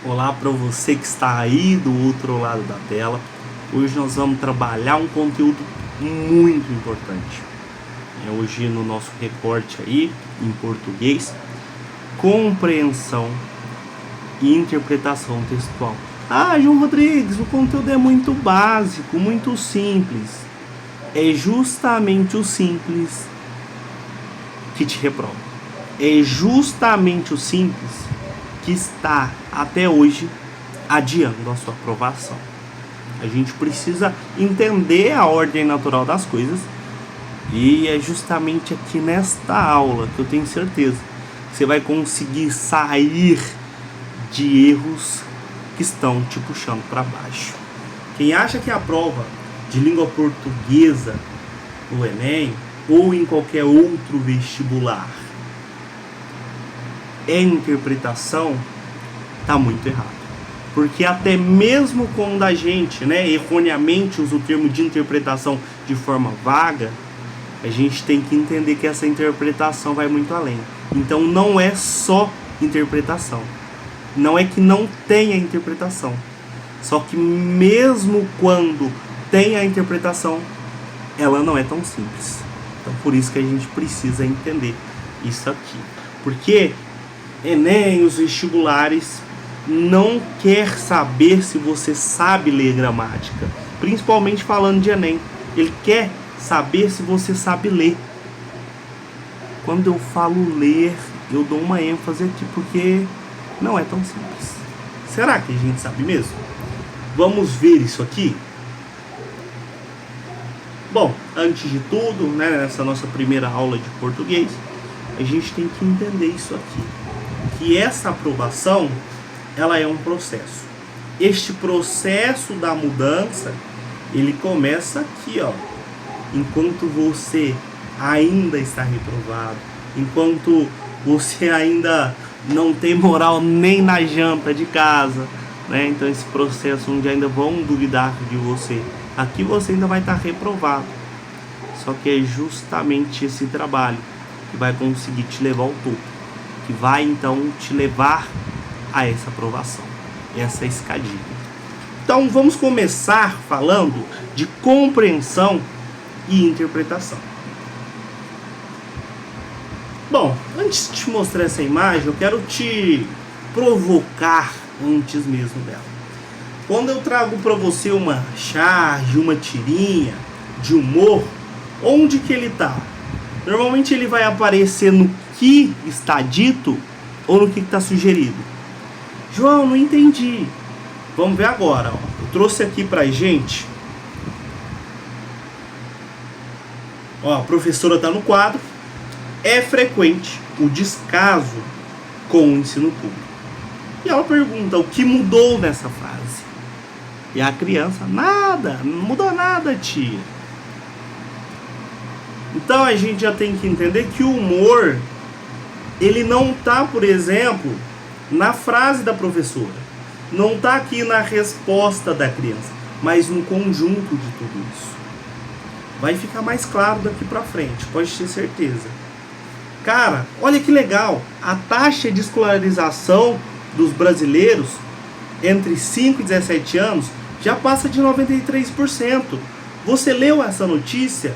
Olá para você que está aí do outro lado da tela. Hoje nós vamos trabalhar um conteúdo muito importante. Hoje no nosso recorte aí, em português, compreensão e interpretação textual. João Rodrigues, o conteúdo é muito básico, muito simples. É justamente o simples que te reprova. É justamente o simples que está até hoje adiando a sua aprovação. A gente precisa entender a ordem natural das coisas, e é justamente aqui nesta aula que eu tenho certeza que você vai conseguir sair de erros que estão te puxando para baixo. Quem acha que a prova de língua portuguesa no Enem ou em qualquer outro vestibular é interpretação, tá muito errado. Porque até mesmo quando a gente, erroneamente usa o termo de interpretação de forma vaga, a gente tem que entender que essa interpretação vai muito além. Então não é só interpretação. Não é que não tenha interpretação. Só que mesmo quando tem a interpretação, ela não é tão simples. Então por isso que a gente precisa entender isso aqui. Porque Enem, os vestibulares, não quer saber se você sabe ler gramática. Principalmente falando de Enem. Ele quer saber se você sabe ler. Quando eu falo ler, eu dou uma ênfase aqui, porque não é tão simples. Será que a gente sabe mesmo? Vamos ver isso aqui? Bom, antes de tudo, nessa nossa primeira aula de português, a gente tem que entender isso aqui. Que essa aprovação, ela é um processo. Este processo da mudança, ele começa aqui, enquanto você ainda está reprovado, enquanto você ainda não tem moral nem na janta de casa, Então esse processo onde ainda vão duvidar de você, aqui você ainda vai estar reprovado. Só que é justamente esse trabalho que vai conseguir te levar ao topo, que vai então te levar a essa aprovação, essa escadinha. Então vamos começar falando de compreensão e interpretação. Bom, antes de te mostrar essa imagem, eu quero te provocar antes mesmo dela. Quando eu trago para você uma charge, uma tirinha de humor, onde que ele está? Normalmente ele vai aparecer no que está dito ou no que está sugerido. João, não entendi. Vamos ver agora. Eu trouxe aqui pra gente. A professora está no quadro. É frequente o descaso com o ensino público. E ela pergunta o que mudou nessa frase. E a criança, nada, não mudou nada, tia. Então a gente já tem que entender que o humor, ele não está, por exemplo, na frase da professora. Não está aqui na resposta da criança, mas no conjunto de tudo isso. Vai ficar mais claro daqui para frente, pode ter certeza. Cara, olha que legal. A taxa de escolarização dos brasileiros entre 5 e 17 anos já passa de 93%. Você leu essa notícia?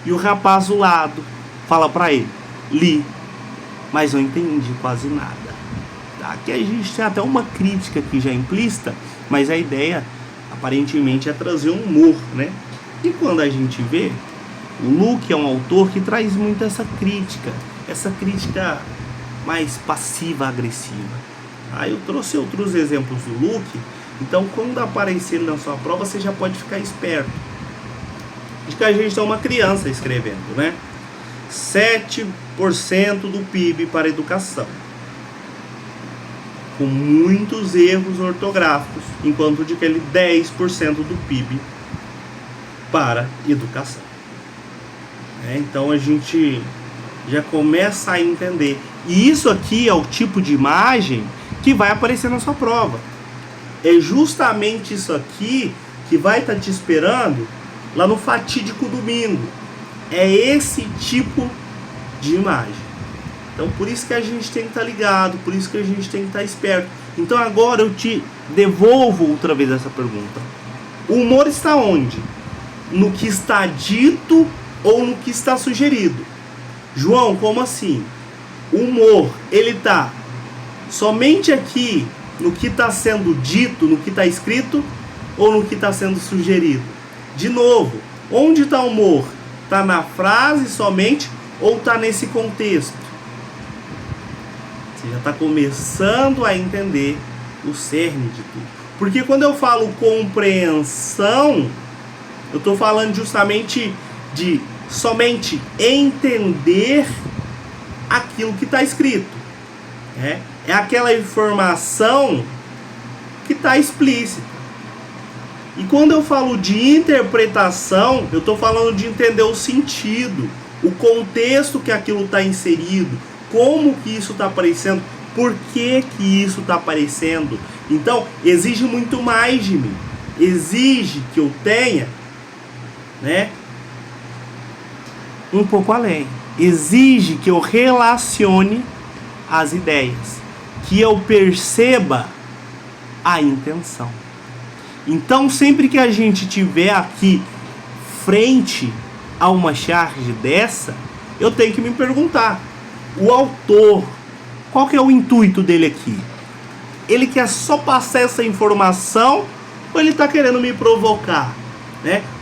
E o rapaz do lado fala para ele: li, mas não entendi quase nada. Aqui a gente tem até uma crítica aqui já implícita, mas a ideia aparentemente é trazer um humor, E quando a gente vê, o Luke é um autor que traz muito essa crítica mais passiva-agressiva. Eu trouxe outros exemplos do Luke, então quando aparecer ele na sua prova, você já pode ficar esperto de que a gente é uma criança escrevendo, 7% do PIB para a educação, com muitos erros ortográficos, enquanto de aquele 10% do PIB para a educação. Então a gente já começa a entender. E isso aqui é o tipo de imagem que vai aparecer na sua prova. É justamente isso aqui que vai estar te esperando lá no fatídico domingo. É esse tipo de imagem. Então por isso que a gente tem que estar ligado, por isso que a gente tem que estar esperto. Então agora eu te devolvo outra vez essa pergunta. O humor está onde? No que está dito ou no que está sugerido? João, como assim? O humor, ele está somente aqui no que está sendo dito, no que está escrito, ou no que está sendo sugerido? De novo, onde está o humor? Está na frase somente ou está nesse contexto? Você já está começando a entender o cerne de tudo. Porque quando eu falo compreensão, eu estou falando justamente de somente entender aquilo que está escrito. É aquela informação que está explícita. E quando eu falo de interpretação, eu estou falando de entender o sentido, o contexto que aquilo está inserido, como que isso está aparecendo, por que que isso está aparecendo. Então, exige muito mais de mim. Exige que eu tenha, um pouco além. Exige que eu relacione as ideias, que eu perceba a intenção. Então, sempre que a gente tiver aqui frente a uma charge dessa, eu tenho que me perguntar: o autor, qual que é o intuito dele aqui? Ele quer só passar essa informação ou ele está querendo me provocar?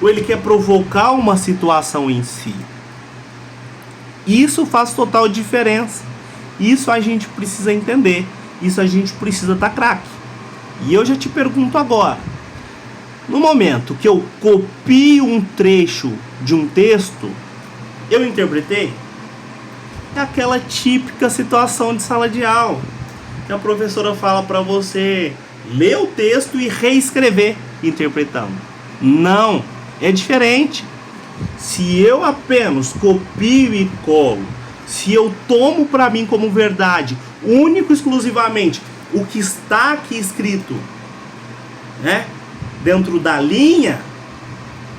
Ou ele quer provocar uma situação em si? Isso faz total diferença. Isso a gente precisa entender. Isso a gente precisa estar craque. E eu já te pergunto agora: no momento que eu copio um trecho de um texto, eu interpretei? É aquela típica situação de sala de aula, que a professora fala para você ler o texto e reescrever interpretando. Não, é diferente. Se eu apenas copio e colo, se eu tomo para mim como verdade, único e exclusivamente, o que está aqui escrito, dentro da linha,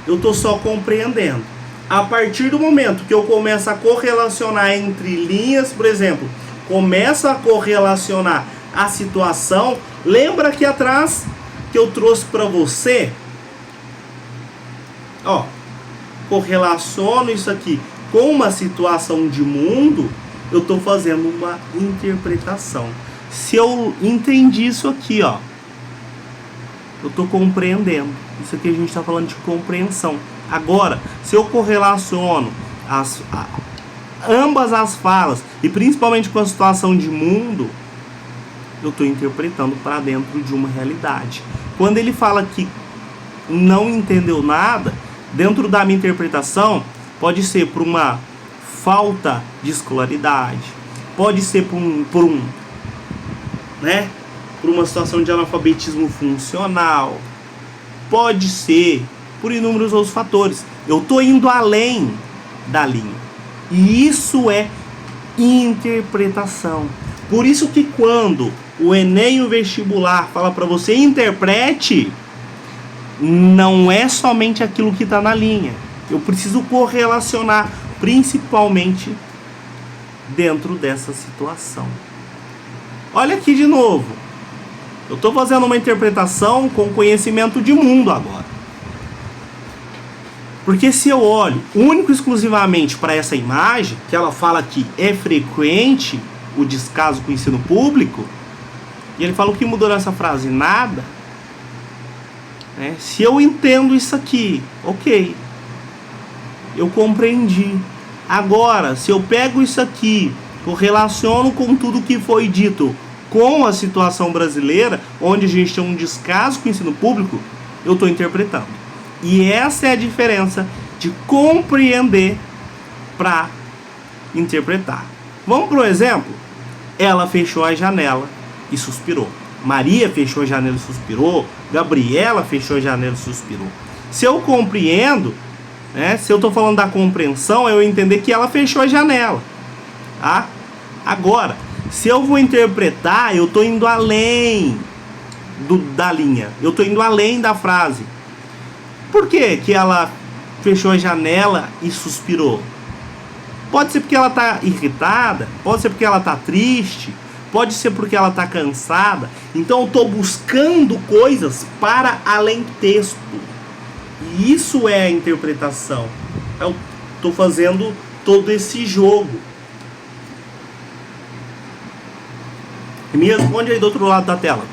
eu estou só compreendendo. A partir do momento que eu começo a correlacionar entre linhas, por exemplo, começo a correlacionar a situação, lembra aqui atrás que eu trouxe para você, correlaciono isso aqui com uma situação de mundo, eu estou fazendo uma interpretação. Se eu entendi isso aqui, eu estou compreendendo. Isso aqui a gente está falando de compreensão. Agora, se eu correlaciono ambas as falas, e principalmente com a situação de mundo, eu estou interpretando para dentro de uma realidade. Quando ele fala que não entendeu nada, dentro da minha interpretação, pode ser por uma falta de escolaridade, pode ser por uma situação de analfabetismo funcional, pode ser por inúmeros outros fatores. Eu estou indo além da linha. E isso é interpretação. Por isso que quando o Enem e o vestibular fala para você interprete, não é somente aquilo que está na linha. Eu preciso correlacionar, principalmente dentro dessa situação. Olha aqui de novo. Eu estou fazendo uma interpretação com conhecimento de mundo agora. Porque se eu olho único e exclusivamente para essa imagem, que ela fala que é frequente o descaso com o ensino público, e ele fala o que mudou nessa frase? Nada. Se eu entendo isso aqui, ok, eu compreendi. Agora, se eu pego isso aqui, correlaciono com tudo que foi dito com a situação brasileira, onde a gente tem um descaso com o ensino público, eu estou interpretando. E essa é a diferença de compreender para interpretar. Vamos para o exemplo? Ela fechou a janela e suspirou. Maria fechou a janela e suspirou. Gabriela fechou a janela e suspirou. Se eu compreendo, se eu estou falando da compreensão, eu entender que ela fechou a janela. Tá? Agora, se eu vou interpretar, eu estou indo além da linha. Eu estou indo além da frase. Por que ela fechou a janela e suspirou? Pode ser porque ela está irritada, pode ser porque ela está triste, pode ser porque ela está cansada. Então eu estou buscando coisas para além texto. E isso é a interpretação. Eu estou fazendo todo esse jogo. Me responde aí do outro lado da tela.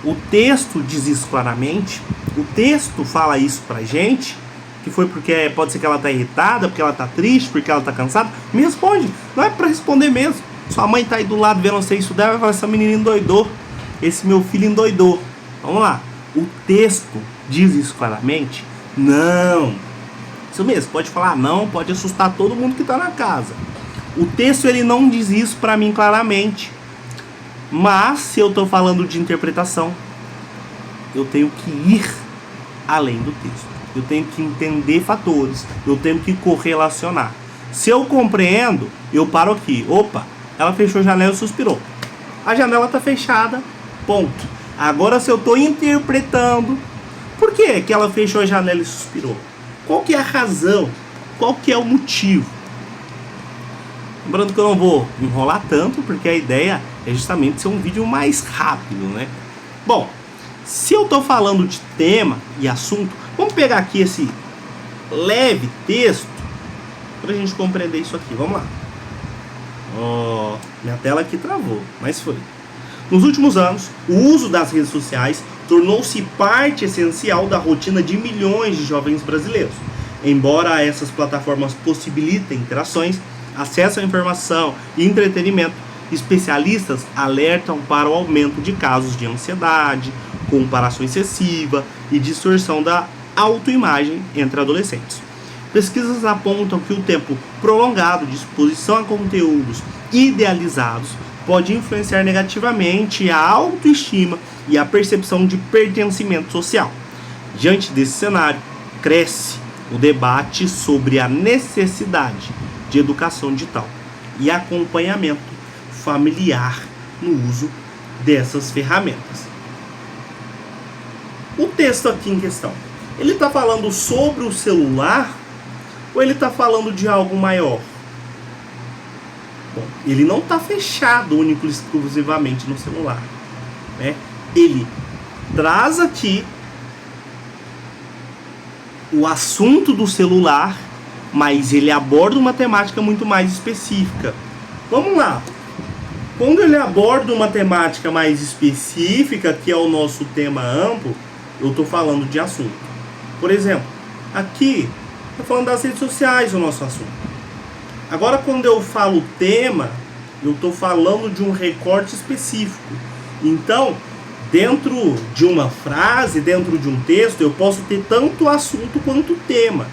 O texto diz isso claramente. O texto fala isso pra gente. Que foi porque pode ser que ela tá irritada, porque ela tá triste, porque ela tá cansada. Me responde. Não é pra responder mesmo. Sua mãe tá aí do lado vendo você isso dela, vai falar, essa menina endoidou. Esse meu filho endoidou. Vamos lá. O texto diz isso claramente? Não. Isso mesmo, pode falar não, pode assustar todo mundo que tá na casa. O texto ele não diz isso pra mim claramente. Mas se eu tô falando de interpretação, eu tenho que ir além do texto. Eu tenho que entender fatores, eu tenho que correlacionar. Se eu compreendo, eu paro aqui. Opa, ela fechou a janela e suspirou. A janela tá fechada, ponto. Agora se eu tô interpretando, por que que ela fechou a janela e suspirou? Qual que é a razão? Qual que é o motivo? Lembrando que eu não vou enrolar tanto, porque a ideia é justamente ser um vídeo mais rápido, né? Bom, se eu tô falando de tema e assunto, vamos pegar aqui esse leve texto pra gente compreender isso aqui. Vamos lá. Minha tela aqui travou, mas foi. Nos últimos anos, o uso das redes sociais tornou-se parte essencial da rotina de milhões de jovens brasileiros. Embora essas plataformas possibilitem interações, acesso à informação e entretenimento, especialistas alertam para o aumento de casos de ansiedade, comparação excessiva e distorção da autoimagem entre adolescentes. Pesquisas apontam que o tempo prolongado de exposição a conteúdos idealizados pode influenciar negativamente a autoestima e a percepção de pertencimento social. Diante desse cenário, cresce o debate sobre a necessidade de educação digital e acompanhamento familiar no uso dessas ferramentas. O texto aqui em questão, ele está falando sobre o celular ou ele está falando de algo maior? Bom, ele não está fechado único e exclusivamente no celular, né? Ele traz aqui o assunto do celular, mas ele aborda uma temática muito mais específica. Vamos lá. Quando ele aborda uma temática mais específica, que é o nosso tema amplo, eu estou falando de assunto. Por exemplo, aqui estou falando das redes sociais, o nosso assunto. Agora, quando eu falo tema, eu estou falando de um recorte específico. Então, dentro de uma frase, dentro de um texto, eu posso ter tanto assunto quanto tema,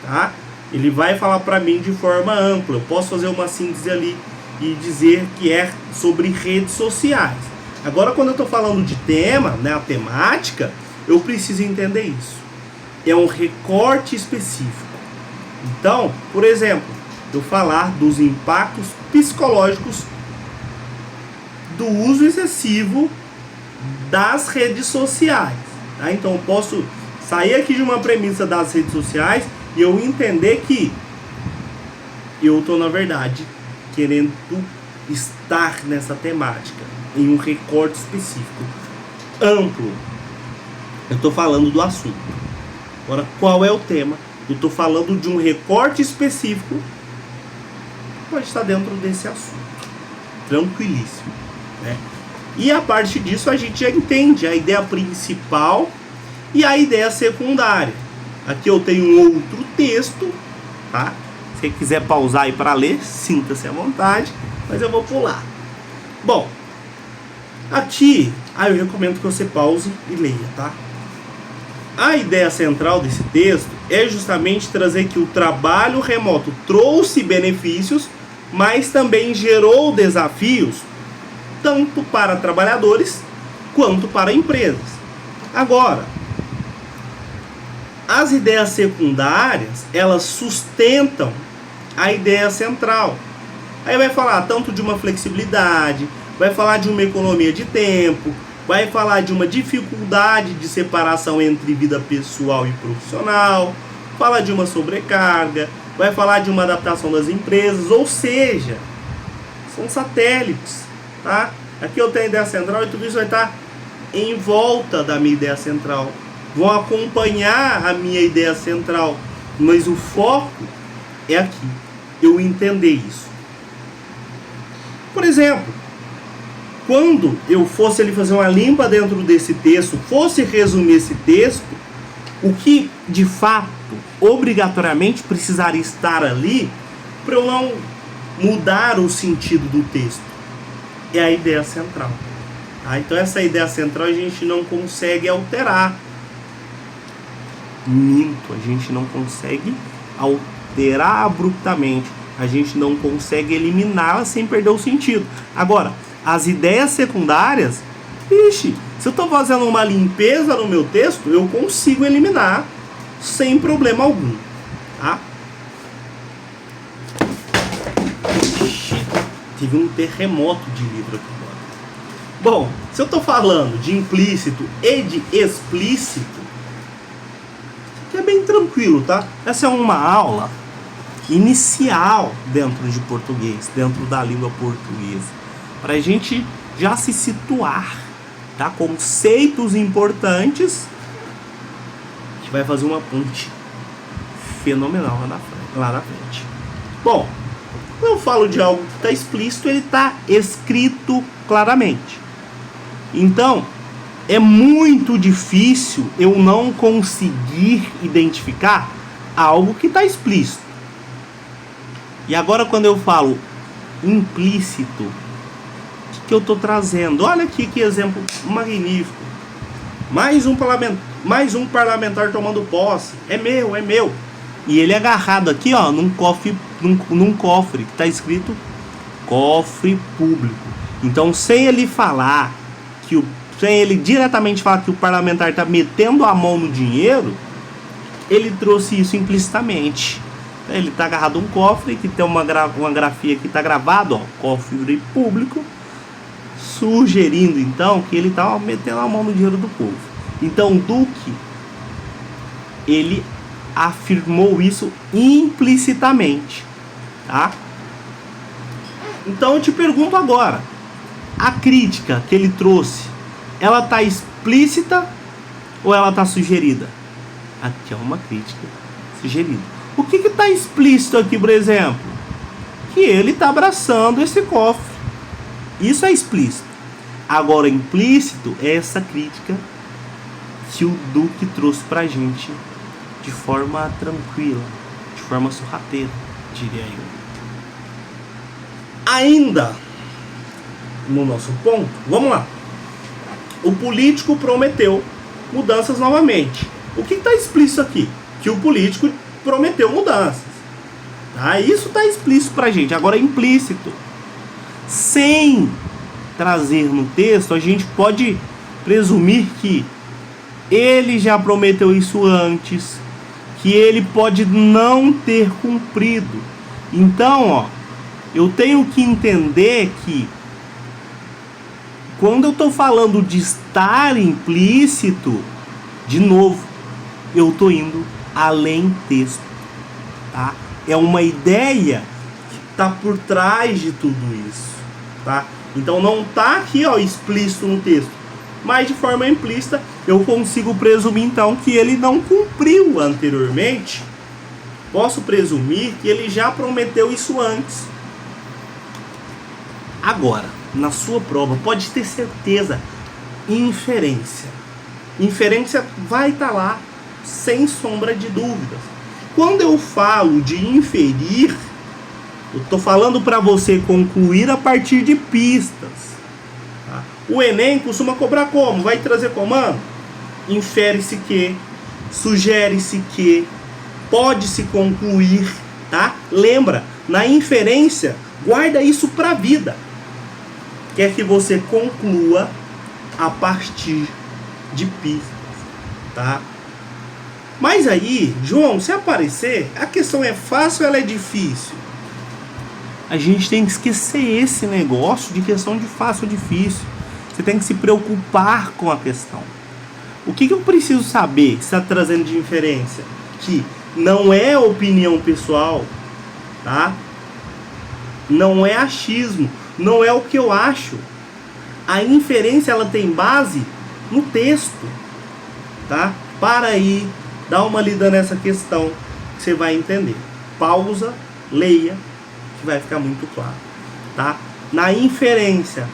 tá? Ele vai falar para mim de forma ampla. Eu posso fazer uma síntese ali e dizer que é sobre redes sociais. Agora, quando eu estou falando de tema, né, a temática, eu preciso entender isso. É um recorte específico. Então, por exemplo, eu falar dos impactos psicológicos do uso excessivo das redes sociais, tá? Então eu posso sair aqui de uma premissa das redes sociais e eu entender que eu estou, na verdade, querendo estar nessa temática, em um recorte específico, amplo. Eu estou falando do assunto. Agora, qual é o tema? Eu estou falando de um recorte específico que pode estar dentro desse assunto. Tranquilíssimo, né? E a partir disso a gente já entende a ideia principal e a ideia secundária. Aqui eu tenho um outro texto, tá? Se você quiser pausar aí para ler, sinta-se à vontade, mas eu vou pular. Bom, aqui eu recomendo que você pause e leia, tá? A ideia central desse texto é justamente trazer que o trabalho remoto trouxe benefícios, mas também gerou desafios, tanto para trabalhadores quanto para empresas. Agora, as ideias secundárias, elas sustentam a ideia central. Aí vai falar tanto de uma flexibilidade, vai falar de uma economia de tempo, vai falar de uma dificuldade de separação entre vida pessoal e profissional, fala de uma sobrecarga, vai falar de uma adaptação das empresas, ou seja, são satélites. tá? Aqui eu tenho a ideia central e tudo isso vai estar em volta da minha ideia central. Vão acompanhar a minha ideia central, mas o foco é aqui. Eu entender isso. Por exemplo, quando eu fosse ali fazer uma limpa dentro desse texto, fosse resumir esse texto, o que de fato, obrigatoriamente precisaria estar ali para eu não mudar o sentido do texto é a ideia central. Tá? Então essa ideia central a gente não consegue alterar. Minto, a gente não consegue alterar abruptamente. A gente não consegue eliminá-la sem perder o sentido. Agora, as ideias secundárias, se eu estou fazendo uma limpeza no meu texto, eu consigo eliminar sem problema algum. Tá? Tive um terremoto de livro aqui agora. Bom, se eu estou falando de implícito e de explícito, é bem tranquilo, tá? Essa é uma aula inicial dentro de português, dentro da língua portuguesa, para a gente já se situar, tá? Conceitos importantes que vai fazer uma ponte fenomenal lá na frente. Bom, quando eu falo de algo que está explícito, ele está escrito claramente. Então, é muito difícil eu não conseguir identificar algo que está explícito. E agora, quando eu falo implícito, o que eu estou trazendo? Olha aqui que exemplo magnífico. Mais um parlamentar tomando posse. É meu. E ele é agarrado aqui, ó, num cofre que está escrito cofre público. Então, sem ele diretamente falar que o parlamentar está metendo a mão no dinheiro, ele trouxe isso implicitamente. Ele está agarrado a um cofre que tem uma grafia que está gravado, ó, cofre público, sugerindo então que ele está metendo a mão no dinheiro do povo. Então Duque, ele afirmou isso implicitamente, tá? Então eu te pergunto agora, a crítica que ele trouxe, ela está explícita ou ela está sugerida? Aqui é uma crítica sugerida. O que está explícito aqui, por exemplo? Que ele está abraçando esse cofre. Isso é explícito. Agora, implícito é essa crítica que o Duque trouxe pra gente de forma tranquila, de forma sorrateira, diria eu. Ainda no nosso ponto, vamos lá. O político prometeu mudanças novamente. O que está explícito aqui? Que o político prometeu mudanças. Tá? Isso está explícito pra gente. Agora, implícito, sem trazer no texto, a gente pode presumir que ele já prometeu isso antes, que ele pode não ter cumprido. Então, ó, eu tenho que entender que quando eu estou falando de estar implícito, de novo, eu estou indo além texto, tá? É uma ideia que está por trás de tudo isso, tá? Então não está aqui, ó, explícito no texto, mas de forma implícita eu consigo presumir então que ele não cumpriu anteriormente. Posso presumir que ele já prometeu isso antes. Agora, na sua prova, pode ter certeza, inferência. Inferência vai estar lá, sem sombra de dúvidas. Quando eu falo de inferir, eu estou falando para você concluir a partir de pistas. Tá? O Enem costuma cobrar como? Vai trazer comando? Infere-se que, sugere-se que, pode-se concluir, tá? Lembra, na inferência, guarda isso para a vida. Quer que você conclua a partir de pistas, tá? Mas aí, João, se aparecer, a questão é fácil ou ela é difícil? A gente tem que esquecer esse negócio de questão de fácil ou difícil. Você tem que se preocupar com a questão. O que eu preciso saber que está trazendo de inferência? Que não é opinião pessoal, tá? Não é achismo. não é o que eu acho. A inferência, ela tem base no texto, tá? Para aí, dá uma lida nessa questão que você vai entender. Pausa, leia, que vai ficar muito claro, tá? Na inferência,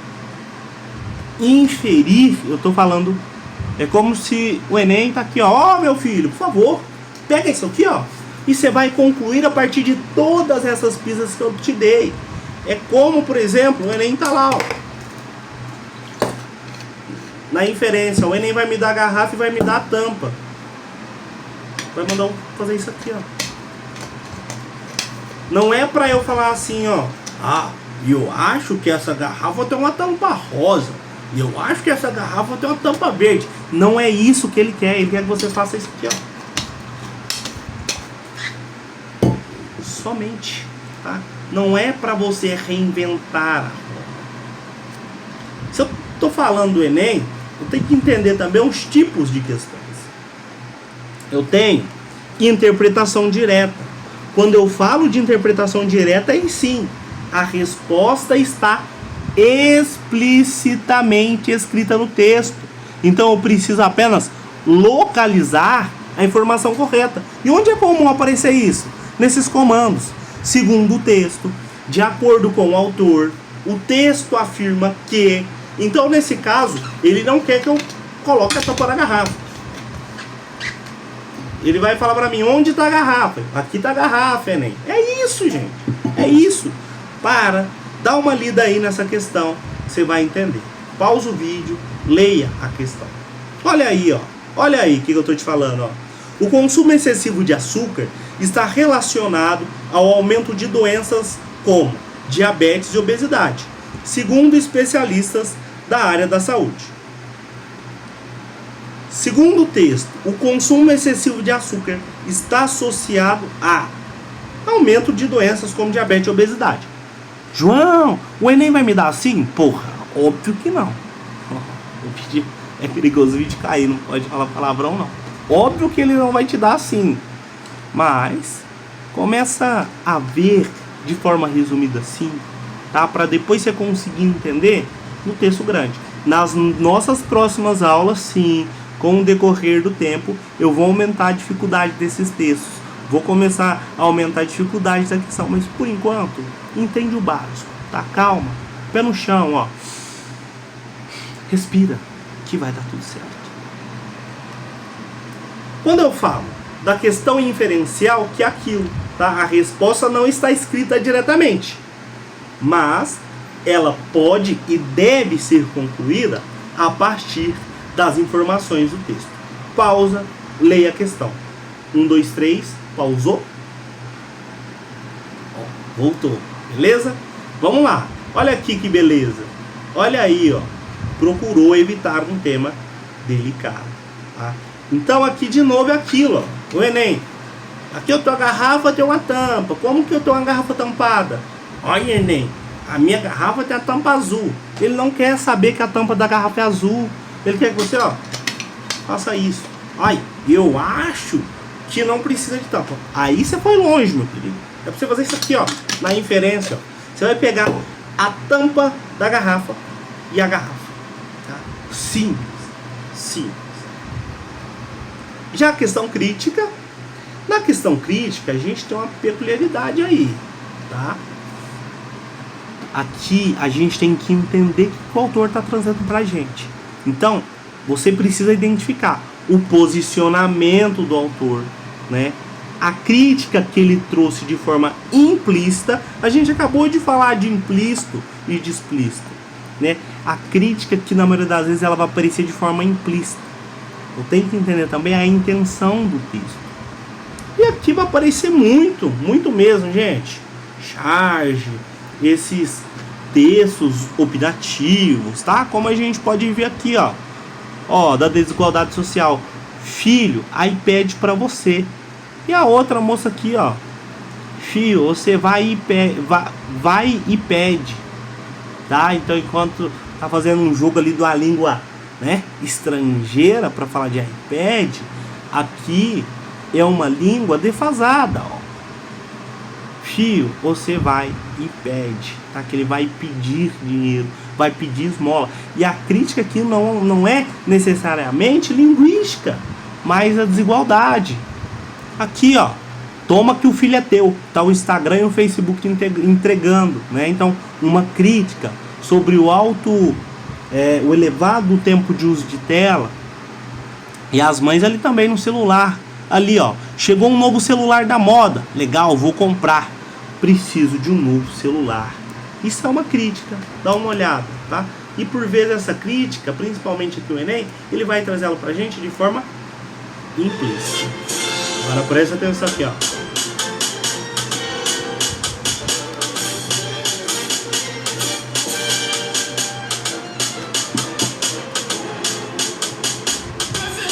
inferir, eu tô falando, é como se o Enem tá aqui, ó, meu filho, por favor, pega isso aqui, ó, e você vai concluir a partir de todas essas pistas que eu te dei. É como, por exemplo, o Enem tá lá, ó. Na inferência, o Enem vai me dar a garrafa e vai me dar a tampa. Vai mandar eu fazer isso aqui, ó. Não é pra eu falar assim, ó. Ah, eu acho que essa garrafa tem uma tampa rosa. E eu acho que essa garrafa tem uma tampa verde. Não é isso que ele quer. Ele quer que você faça isso aqui, ó. Somente, tá? Não é pra você reinventar a roda. Se eu tô falando do Enem, eu tenho que entender também os tipos de questões. Eu tenho interpretação direta. Quando eu falo de interpretação direta, aí sim, a resposta está explicitamente escrita no texto. Então eu preciso apenas localizar a informação correta. E onde é comum aparecer isso? Nesses comandos. Segundo o texto, de acordo com o autor, o texto afirma que... Então, nesse caso, ele não quer que eu coloque a tampa da garrafa. Ele vai falar pra mim, onde tá a garrafa? Aqui tá a garrafa, Enem. É isso, gente. É isso. Para, dá uma lida aí nessa questão, você vai entender. Pausa o vídeo, leia a questão. Olha aí, ó. Olha aí o que eu tô te falando, ó. O consumo excessivo de açúcar está relacionado ao aumento de doenças como diabetes e obesidade, segundo especialistas da área da saúde. Segundo o texto, o consumo excessivo de açúcar está associado a aumento de doenças como diabetes e obesidade. João, o Enem vai me dar assim? Porra, óbvio que não. É perigoso o vídeo cair, não pode falar palavrão não. Óbvio que ele não vai te dar assim. Mas começa a ver de forma resumida assim, tá? Para depois você conseguir entender no texto grande. Nas nossas próximas aulas, sim, com o decorrer do tempo, eu vou aumentar a dificuldade desses textos. Vou começar a aumentar a dificuldade da questão, mas por enquanto, entende o básico, tá? Calma, pé no chão, ó. Respira, que vai dar tudo certo. Quando eu falo da questão inferencial, que é aquilo, tá? A resposta não está escrita diretamente, mas ela pode e deve ser concluída a partir das informações do texto. Pausa, leia a questão. 1, 2, 3, pausou. Ó, voltou, beleza? Vamos lá, olha aqui que beleza. Olha aí, ó. Procurou evitar um tema delicado, tá? Então aqui de novo é aquilo, ó. O Enem. Aqui eu tenho a garrafa, tem uma tampa. Como que eu tenho uma garrafa tampada? Olha, Enem. A minha garrafa tem a tampa azul. Ele não quer saber que a tampa da garrafa é azul. Ele quer que você, ó, faça isso. Ai, eu acho que não precisa de tampa. Aí você foi longe, meu querido. É pra você fazer isso aqui, ó, na inferência, ó. Você vai pegar a tampa da garrafa e a garrafa, tá? Simples. Simples. Já a questão crítica. Na questão crítica, a gente tem uma peculiaridade aí, tá? Aqui a gente tem que entender o que o autor está trazendo pra gente. Então, você precisa identificar o posicionamento do autor, né? A crítica que ele trouxe de forma implícita. A gente acabou de falar de implícito e de explícito, né? A crítica que na maioria das vezes ela vai aparecer de forma implícita. Eu tenho que entender também a intenção do texto. E aqui vai aparecer muito, muito mesmo, gente. Charge, esses textos opinativos, tá? Como a gente pode ver aqui, ó. Ó, da desigualdade social. Filho, iPad pra você. E a outra moça aqui, ó. Filho, você vai e pede. Tá? Então, enquanto tá fazendo um jogo ali de uma língua, né, estrangeira para falar de iPad, aqui é uma língua defasada, ó. Filho, você vai e pede, tá? Que ele vai pedir dinheiro, vai pedir esmola. E a crítica aqui não é necessariamente linguística, mas a desigualdade. Aqui, ó, toma que o filho é teu, tá o Instagram e o Facebook entregando, né? Então, uma crítica sobre o elevado tempo de uso de tela, e as mães ali também no celular. Ali, ó, chegou um novo celular da moda, legal, vou comprar, preciso de um novo celular. Isso é uma crítica, dá uma olhada, tá? E por vezes essa crítica, principalmente aqui o Enem, ele vai trazer ela pra gente de forma implícita. Agora presta atenção aqui, ó.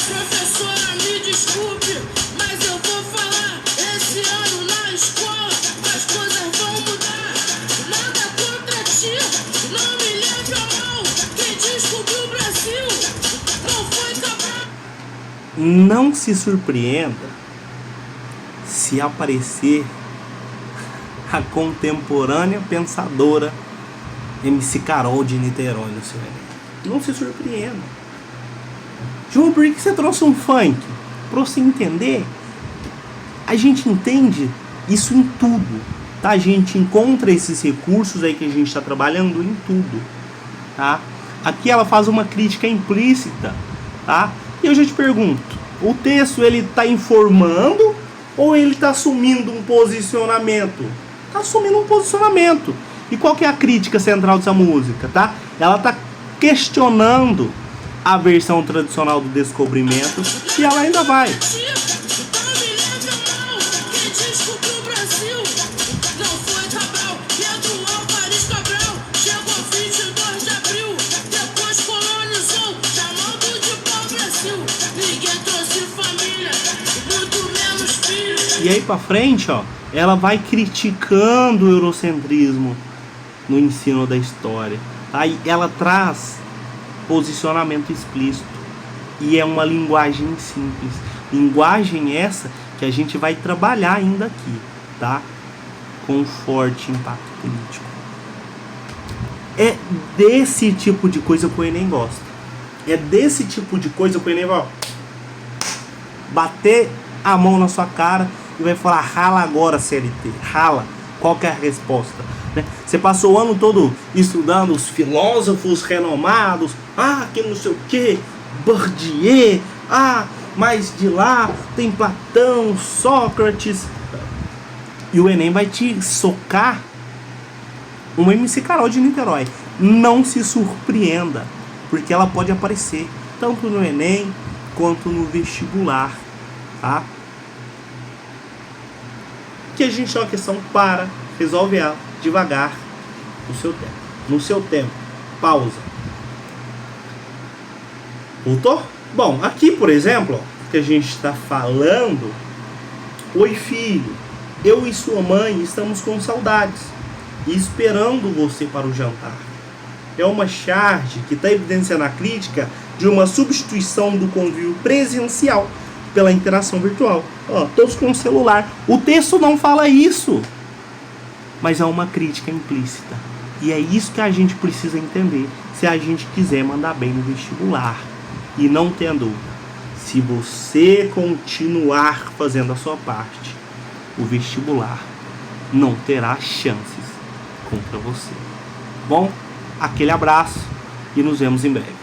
Professora, me desculpe, mas eu vou falar. Esse ano na escola as coisas vão mudar. Nada contra ti, não me leve a mal. Quem descobriu o Brasil não foi Cabral. Não se surpreenda se aparecer a contemporânea pensadora MC Carol de Niterói no seu Enem. Não se surpreenda. João, por que você trouxe um funk? Para você entender, a gente entende isso em tudo, tá? A gente encontra esses recursos aí que a gente está trabalhando em tudo, tá? Aqui ela faz uma crítica implícita, tá? E eu já te pergunto, o texto ele está informando ou ele está assumindo um posicionamento? Está assumindo um posicionamento. E qual que é a crítica central dessa música, tá? Ela está questionando a versão tradicional do descobrimento e ela ainda vai. Não me leve a mal. Quem descobriu o Brasil não foi Cabral. Pedro Álvares Cabral chegou 22 de abril. Depois colonizou, chamando de pau-brasil. Ninguém trouxe família, muito menos filho. E aí pra frente, ó, ela vai criticando o eurocentrismo no ensino da história. Aí ela traz posicionamento explícito e é uma linguagem simples. Linguagem essa que a gente vai trabalhar ainda aqui, tá? Com forte impacto político. É desse tipo de coisa que o Enem gosta. É desse tipo de coisa que o Enem vai bater a mão na sua cara e vai falar: rala agora, CLT, rala. Qual que é a resposta? Né? Você passou o ano todo estudando os filósofos renomados, que não sei o que, Bourdieu, mas de lá tem Platão, Sócrates, e o Enem vai te socar uma MC Carol de Niterói. Não se surpreenda, porque ela pode aparecer tanto no Enem quanto no vestibular, tá? Que a gente tem uma questão para, resolve ela devagar, no seu tempo. No seu tempo. Pausa. Voltou? Bom, aqui, por exemplo, ó, que a gente está falando: oi, filho, eu e sua mãe estamos com saudades e esperando você para o jantar. É uma charge que está evidenciando a crítica de uma substituição do convívio presencial pela interação virtual. Ó, todos com o celular. O texto não fala isso, mas é uma crítica implícita. E é isso que a gente precisa entender se a gente quiser mandar bem no vestibular. E não tenha dúvida, se você continuar fazendo a sua parte, o vestibular não terá chances contra você. Bom, aquele abraço e nos vemos em breve.